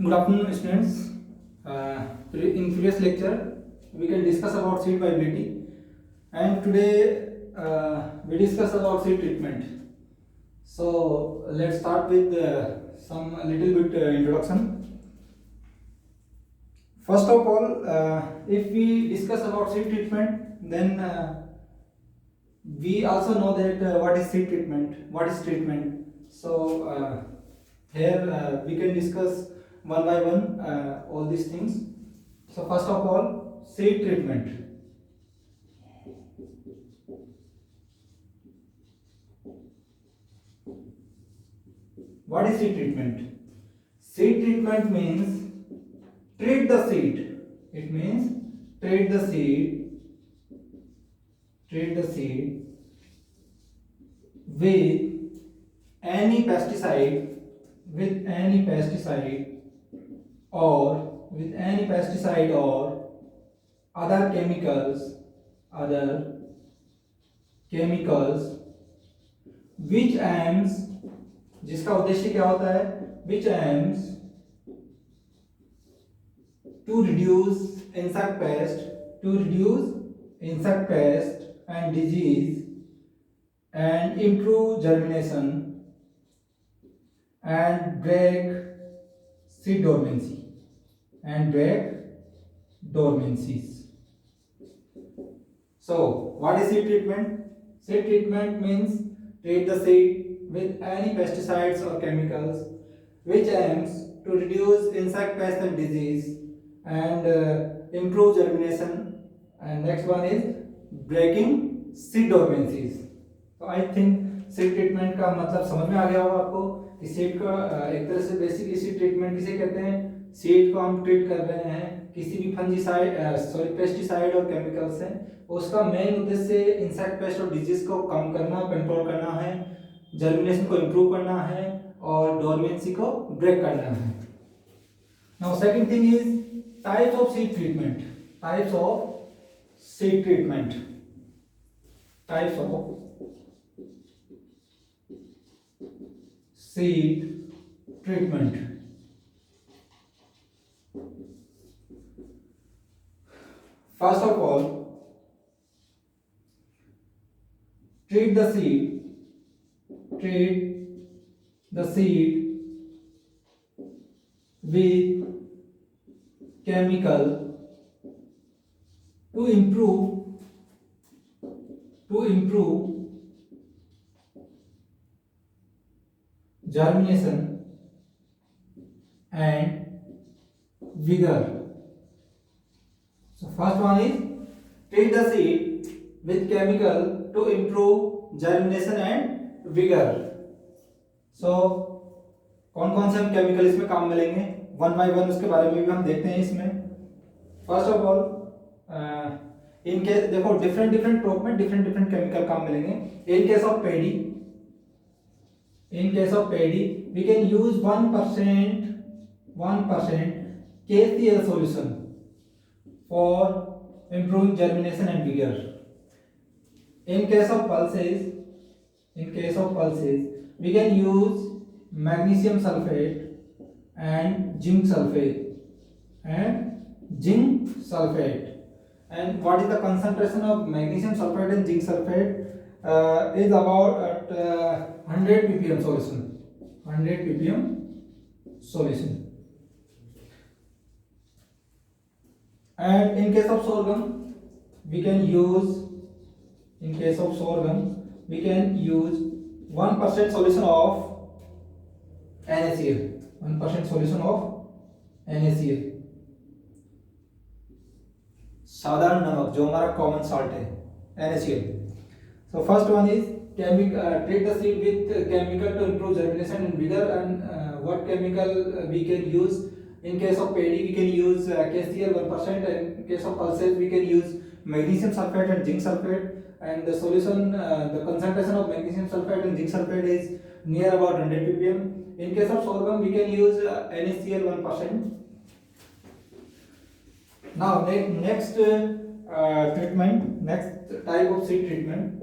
Good afternoon, students. In previous lecture, we can discuss about seed viability, and today we discuss about seed treatment. So let's start with some little bit introduction. First of all, if we discuss about seed treatment, then we also know that what is seed treatment, what is treatment. So here we can discuss one by one all these things. So first of all, seed treatment. What is seed treatment? Seed treatment means treat the seed. It means treat the seed, with any pesticide, or other chemicals which aims, जिसका उद्देश्य क्या होता है, which aims to reduce insect pest and disease and improve germination and break seed dormancies. So what is seed treatment? Seed treatment means treat the seed with any pesticides or chemicals which aims to reduce insect pest and disease and improve germination, and next one is breaking seed dormancies. तो I think seed treatment का मतलब समझ में आ गया होगा आपको कि seed का एक तरह से बेसिक सीड ट्रीटमेंट किसे कहते हैं. सीड को हम ट्रीट कर रहे हैं किसी भी फंजीसाइड पेस्टिसाइड और केमिकल से. उसका मेन उद्देश्य इंसेक्ट पेस्ट और डिजीज को कम करना, कंट्रोल करना है, जर्मिनेशन को इम्प्रूव करना है और डोरमेंसी को ब्रेक करना है. Now second thing is types of seed treatment. Types of seed treatment. First of all, treat the seed with chemical to improve germination and vigor. So first one is treat the seed with chemical to improve germination and vigor. So कौन कौन से हम chemical इसमें काम में लेंगे, one by one उसके बारे में भी हम देखते हैं इसमें. फर्स्ट ऑफ ऑल इनके देखो डिफरेंट क्रॉप में डिफरेंट केमिकल काम में लेंगे. इन case of paddy we can use 1% KCl solution for improving germination and vigor. In case of pulses we can use magnesium sulfate and zinc sulfate. And what is the concentration of magnesium sulfate and zinc sulfate? Is about at 100 ppm solution. And in case of sorghum we can use 1% solution of NaCl. साधारण नमक जो हमारा common salt है, NaCl. So first one is treat the seed with chemical to improve germination and vigor. And what chemical we can use? In case of paddy we can use KCl 1%, and in case of pulses we can use magnesium sulfate and zinc sulfate. And the solution, the concentration of magnesium sulfate and zinc sulfate is near about 100 ppm. In case of sorghum we can use NaCl 1%. Now next treatment, next type of seed treatment.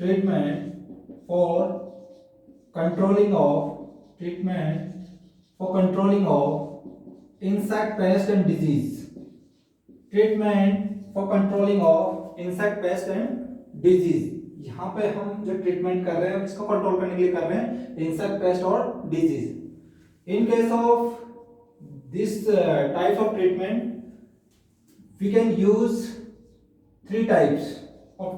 treatment for controlling of insect pest and disease. Treatment for controlling of insect pest and disease. यहाँ पे हम जो treatment कर रहे हैं इसको control करने के लिए कर रहे हैं इंसेक्ट पेस्ट और disease. In case of this type of treatment we can use three types of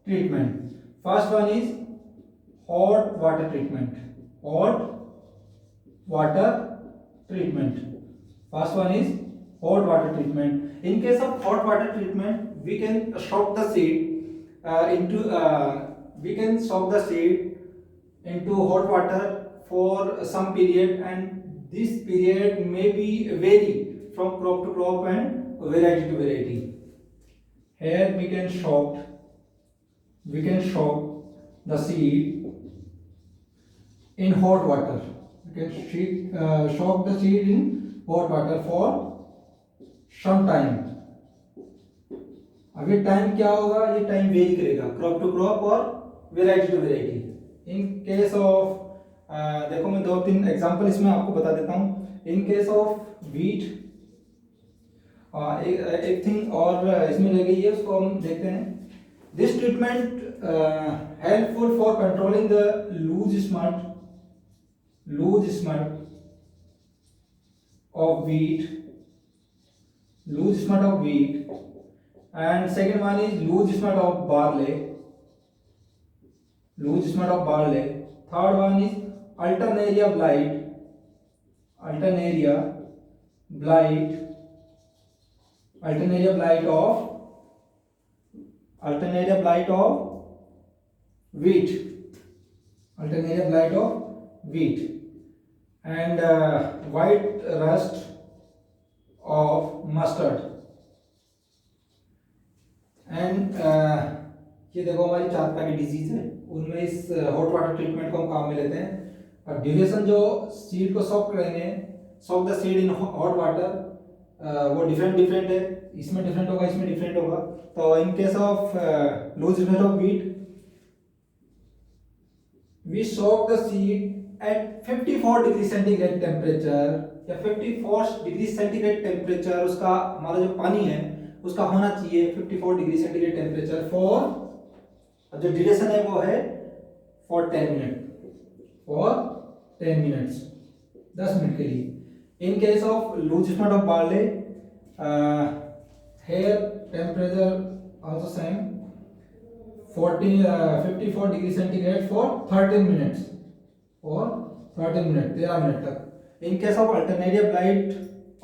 treatment. First one is hot water treatment. First one is hot water treatment. In case of hot water treatment, we can soak the seed into hot water for some period, and this period may be vary from crop to crop and variety to variety. Here we can soak the seed in hot water. We can soak the seed in hot water for some time. अब ये time क्या होगा, ये time vary करेगा crop to crop और variety to variety. In case of देखो मैं दो तीन एग्जांपल इसमें आपको बता देता हूँ। इन केस ऑफ वीट एक थिंग और इसमें रह गई है, उसको हम देखते हैं। This treatment helpful for controlling the loose smut of wheat, and second one is loose smut of barley. Third one is alternaria blight of wheat, and white rust of mustard. And ये देखो हमारी 4 तरह की disease है, उनमें इस hot water treatment को हम काम में लेते हैं। और ड्यूरेशन जो सीड को soak the seed in hot water वो डिफरेंट है, इसमें डिफरेंट होगा, इसमें डिफरेंट होगा। तो in case of loose smut of wheat we soak the seed at 54 degree centigrade temperature, या 54 डिग्री सेंटीग्रेड टेम्परेचर उसका हमारा जो पानी है उसका होना चाहिए 54 डिग्री सेंटीग्रेड टेम्परेचर फॉर, जो ड्यूरेशन है वो है फॉर 10 मिनट्स 10 मिनट के लिए। In case of loose smut of barley here temperature also same 54 degree centigrade for 13 minutes और 13 मिनट तक। In case of alternaria blight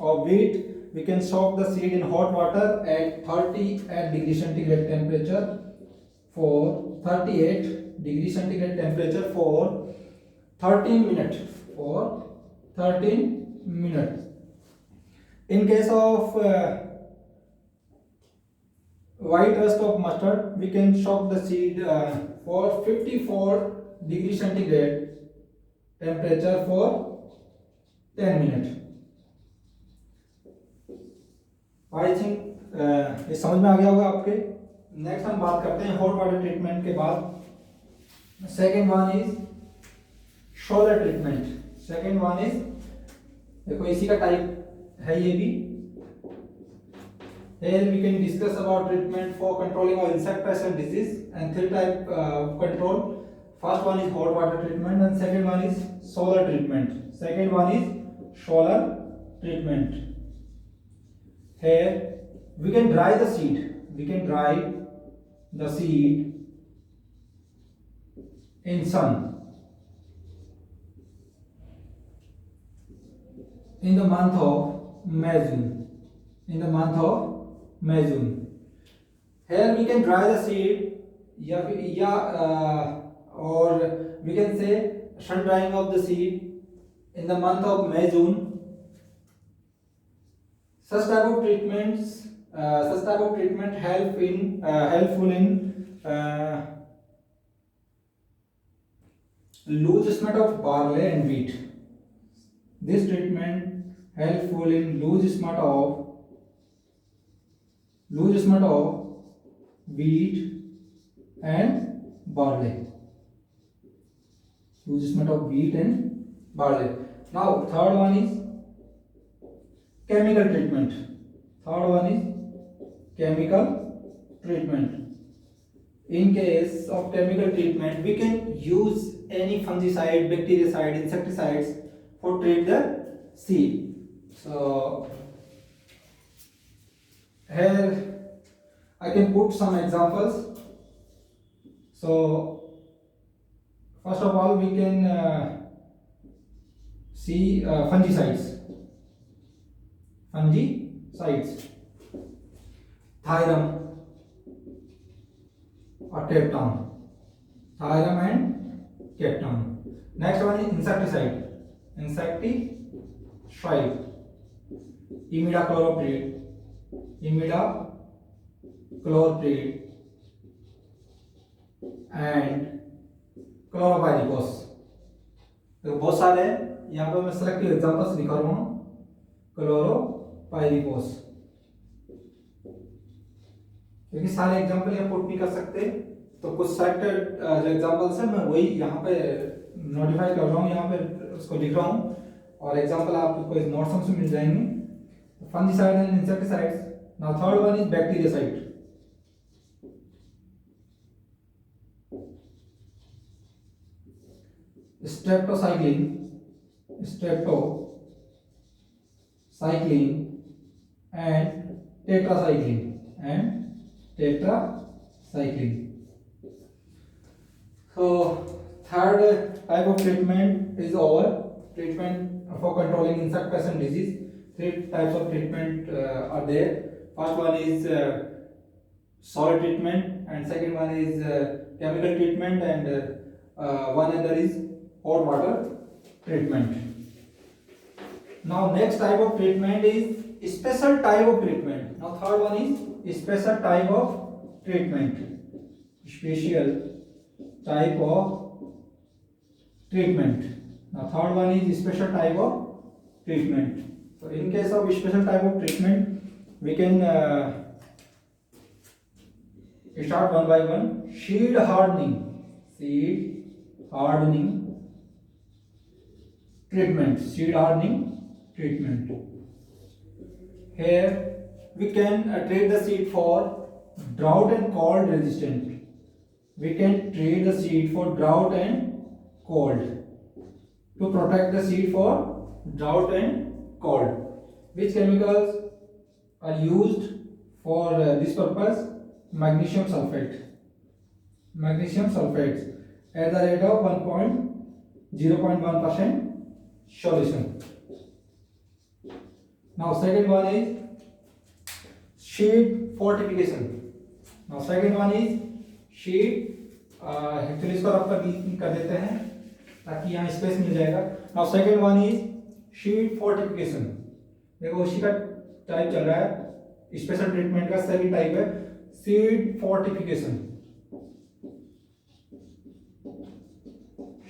of wheat, we can soak the seed in hot water at 38 degree centigrade temperature for 13 minutes. In case of white rust of mustard, we can soak the seed for 54 degree centigrade temperature for 10 minutes. I think ये समझ में आ गया होगा आपके। Next हम बात करते हैं हॉट वाटर ट्रीटमेंट के बाद। सेकेंड वन इज शोलर ट्रीटमेंट। देखो इसी का टाइप है ये भी। Here we can discuss about treatment for controlling of insect pests and disease, and three type control. First one is hot water treatment, and second one is solar treatment. Here we can dry the seed. In sun in the month of May, June. Here we can dry the seed, or we can say sun drying of the seed in the month of May, June. Such type of treatment helpful in loose smut of barley and wheat. This treatment helpful in loose smut of wheat and barley. Usage of wheat and barley. Now third one is chemical treatment. Third one is chemical treatment. In case of chemical treatment, we can use any fungicide, bactericide, insecticides for treat the seed. So here I can put some examples. So first of all, we can see fungicides. Fungicides, Thiram or Captan. Thiram and Captan. Next one is insecticide. Insecticide. Imidacloprid. Imidacloprid and chlorpyrifos. तो बहुत सारे हैं, यहाँ पे मैं selective examples लिखा रहा हूँ. क्लोरोपाइरिफोस, क्योंकि सारे एग्जांपल यहाँ पुट नहीं कर सकते, तो कुछ सेलेक्टेड जो एग्जांपल्स हैं मैं वही यहाँ पे नोटिफाई कर रहा हूँ, यहाँ पे उसको लिख रहा हूँ, और एग्जांपल आपको इस नोट्स में मिल जाएंगे. Fungicide and insecticides. Now third one is bactericide. Streptocycline and tetracycline. So third type of treatment is our treatment for controlling insect pests and disease. Three types of treatment are there. First one is solid treatment, and second one is chemical treatment, and one other is hot water treatment. Now next type of treatment is special type of treatment. Now third one is special type of treatment. Special type of treatment. Now third one is special type of treatment. So in case of special type of treatment, we can start one by one. Seed hardening treatment. Seed hardening treatment. Here we can treat the seed for drought and cold resistant. We can treat the seed for drought and cold. To protect the seed for drought and cold. Which chemicals are used for this purpose? Magnesium sulfate. Magnesium sulfate at the rate of 0.1% solution. Now second one is seed fortification. Now second one is seed actually इसको रब कर देते हैं ताकि यहाँ space मिल जाएगा. Now second one is seed fortification. देखो उसी का टाइप चल रहा है, स्पेशल ट्रीटमेंट का सभी टाइप है. Seed fortification.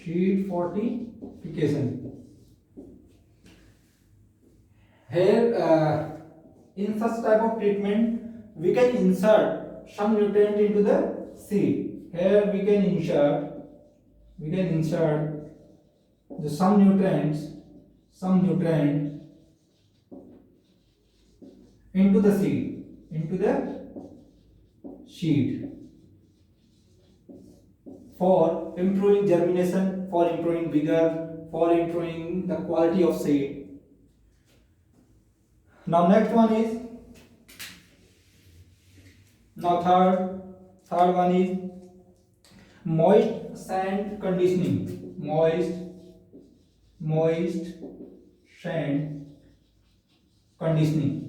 Seed fortification. Here in such type of treatment we can insert some nutrient into the seed. Here we can insert some nutrient into the seed for improving germination, for improving vigor, for improving the quality of seed. Now next one is third one is moist sand conditioning. Moist sand conditioning.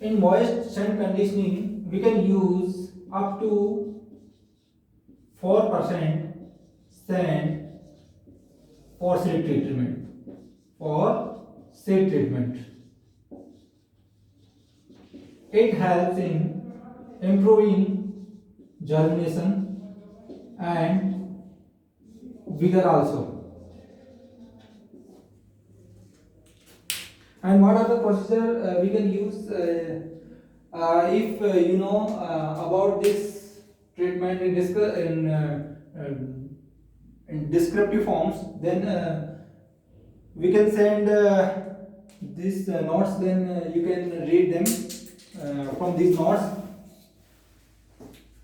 In moist sand conditioning, we can use up to 4% sand for seed treatment. It helps in improving germination and vigor also. And what are the procedure we can use if you know about this treatment in descriptive forms, then we can send these notes, then you can read them from these notes.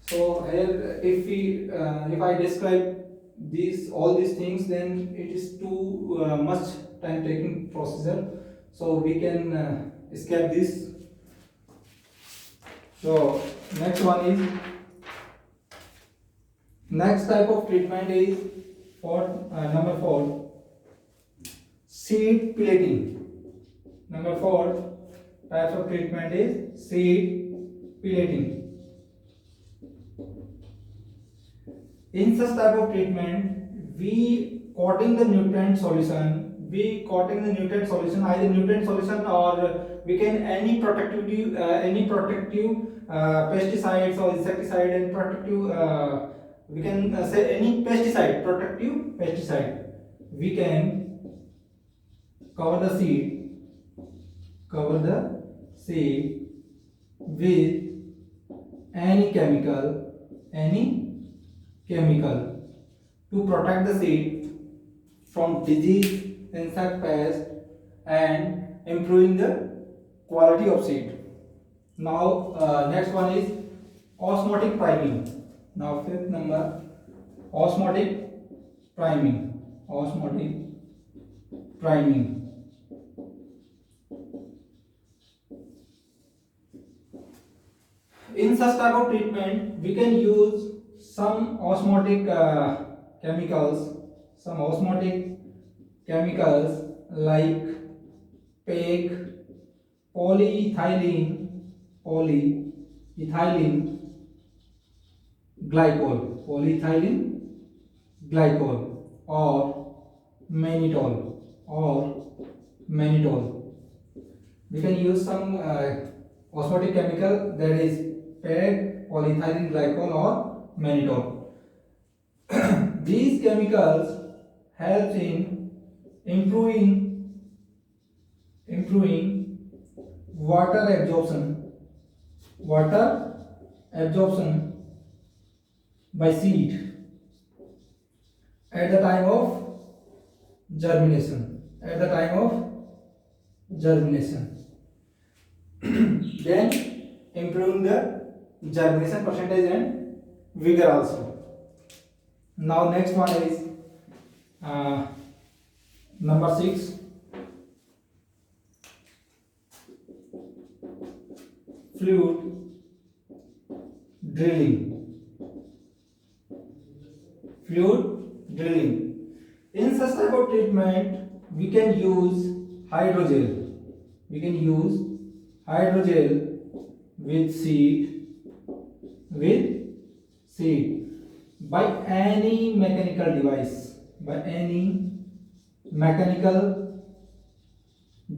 So here if I describe all these things, then it is too much time taking procedure, so we can escape this. So next type of treatment is for number 4, seed plating. Number 4 types of treatment is seed plating. In such type of treatment, we coating the nutrient solution. Either nutrient solution, or we can any protective pesticides or insecticide, and protective we can say any protective pesticide. We can cover the seed with any chemical to protect the seed from disease, insect pest, and improving the quality of seed. Now next one is osmotic priming. Now fifth number, osmotic priming. In such type of treatment, we can use some osmotic chemicals like PEG, polyethylene glycol, or mannitol. We can use some osmotic chemical, that is PEG, polyethylene glycol, or mannitol. These chemicals help in improving water absorption by seed at the time of germination. Then improving the germination percentage and vigor also. Now next one is number 6, fluid drilling. In such type of treatment, we can use hydrogel. With seed by any mechanical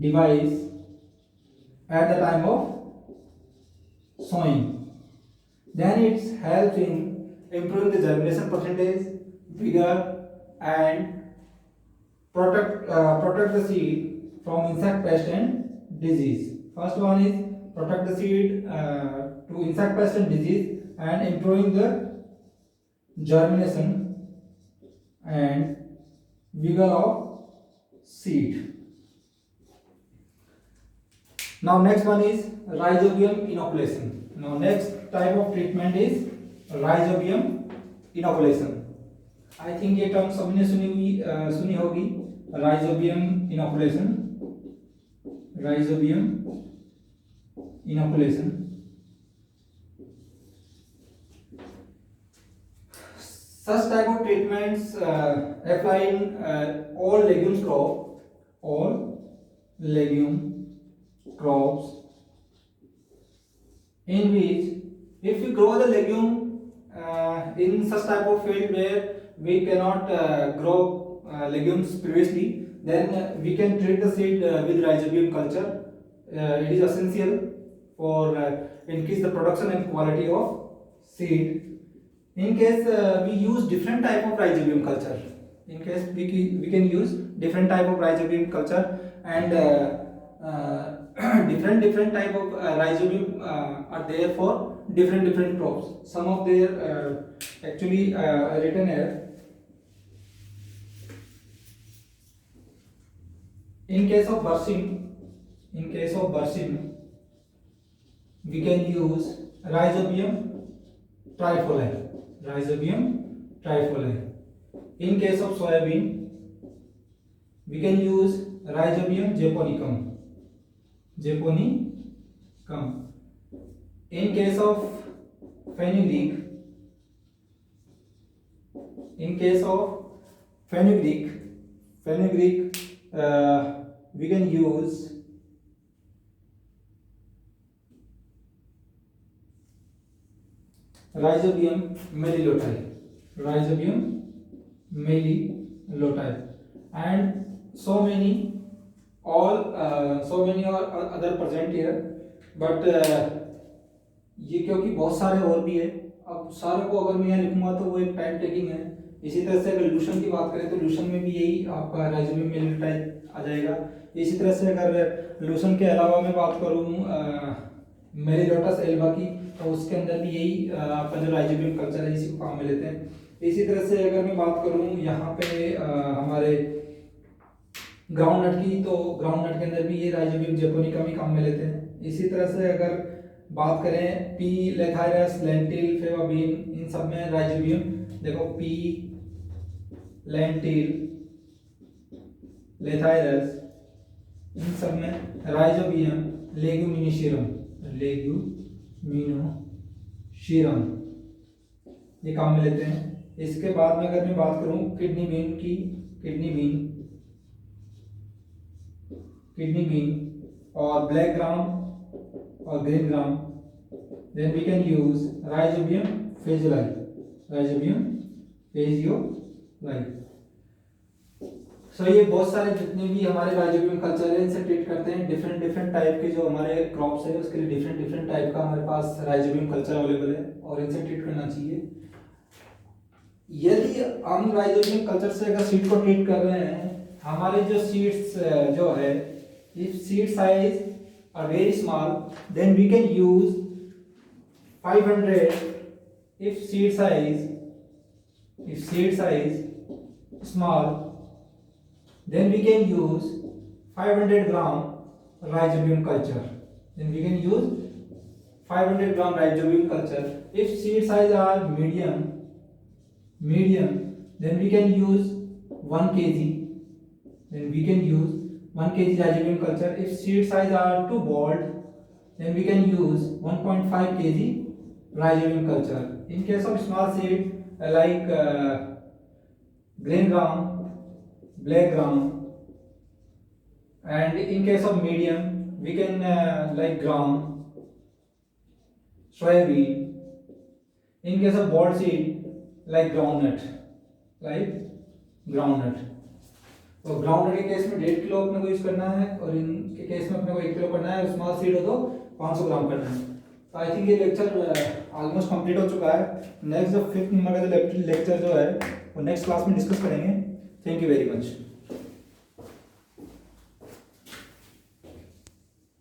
device at the time of sowing. Then it helps in improving the germination percentage, vigor, and protect the seed from insect pest and disease. First one is protect the seed to insect pest and disease, and improving the germination and vigor of seed. Now next one is rhizobium inoculation. Now next type of treatment is rhizobium inoculation. I think ये term सबने सुनी होगी, rhizobium inoculation. Such type of treatments apply in all legume crops, in which if we grow the legume in such type of field where we cannot grow legumes previously, then we can treat the seed with rhizobium culture. It is essential for increase the production and quality of seed. In case we use different type of rhizobium culture, and different type of rhizobium are there for different crops. Some of their actually written here. In case of bursing, we can use Rhizobium trifoli. In case of soybean, we can use Rhizobium japonicum. In case of fenugreek, we can use Rhizobium meliloti, and so many और other present here, but ये क्योंकि बहुत सारे और भी है, अब सारे को अगर मैं यहाँ लिखूंगा तो वो एक टाइम टेकिंग है। इसी तरह से अगर लूशन की बात करें तो लूशन में भी यही आपका राइजोबियम मेलिलोटाई आ जाएगा। इसी तरह से अगर लूशन के अलावा मैं बात करूँ मेलिलोटस एल्बा की, तो उसके अंदर भी यही आपका जो राइजोबियम कल्चर है इसी को काम में लेते हैं। इसी तरह से अगर मैं बात करूँ यहाँ पे हमारे ग्राउंडनट की, तो ग्राउंडनट के अंदर भी ये राइजोबियम जैपोनिकम ही काम में लेते हैं। इसी तरह से अगर बात करें P Lathyrus, lentil, Phewa been, इन सब में राइजोबियम, देखो पी, लेंटिल, लेथायरस, इन सब में राइजोबियम लेग्यूमिनोशियरम ये काम में लेते हैं। इसके बाद में अगर मैं बात करूं किडनी बीन की, किडनी बीन और ब्लैक ग्राम और green gram, then we can use Rhizobium phazioli. So ये बहुत सारे जितने भी हमारे राइजोबियम कल्चर है इनसे ट्रीट करते हैं। डिफरेंट टाइप के जो हमारे क्रॉप्स है उसके लिए डिफरेंट टाइप का हमारे पास राइजोबियम कल्चर अवेलेबल है और इनसे ट्रीट करना चाहिए। यदि हम राइजोबियम कल्चर से अगर सीड को ट्रीट कर रहे हैं, हमारे जो सीड्स जो है, if seed size are very small, then we can use 500. If seed size small, then we can use 500 gram rhizobium culture. If seed size are medium, then we can use 1 kg. 1 kg rhizobium culture. If seed size are too bold, then we can use 1.5 kg rhizobium culture. In case of small seed like green gram, black gram, and in case of medium we can like gram, soybean. In case of bold seed like groundnut. तो ground के case में 1.5 kilo अपने को use करना है और इनके case में अपने को 1 किलो करना है और स्मॉल सीड हो तो 500 ग्राम करना है। तो आई थिंक ये लेक्चर ऑलमोस्ट कंप्लीट हो चुका है। नेक्स्ट जो 5th नंबर का जो लेक्चर जो है वो नेक्स्ट क्लास में डिस्कस करेंगे। Thank you very much.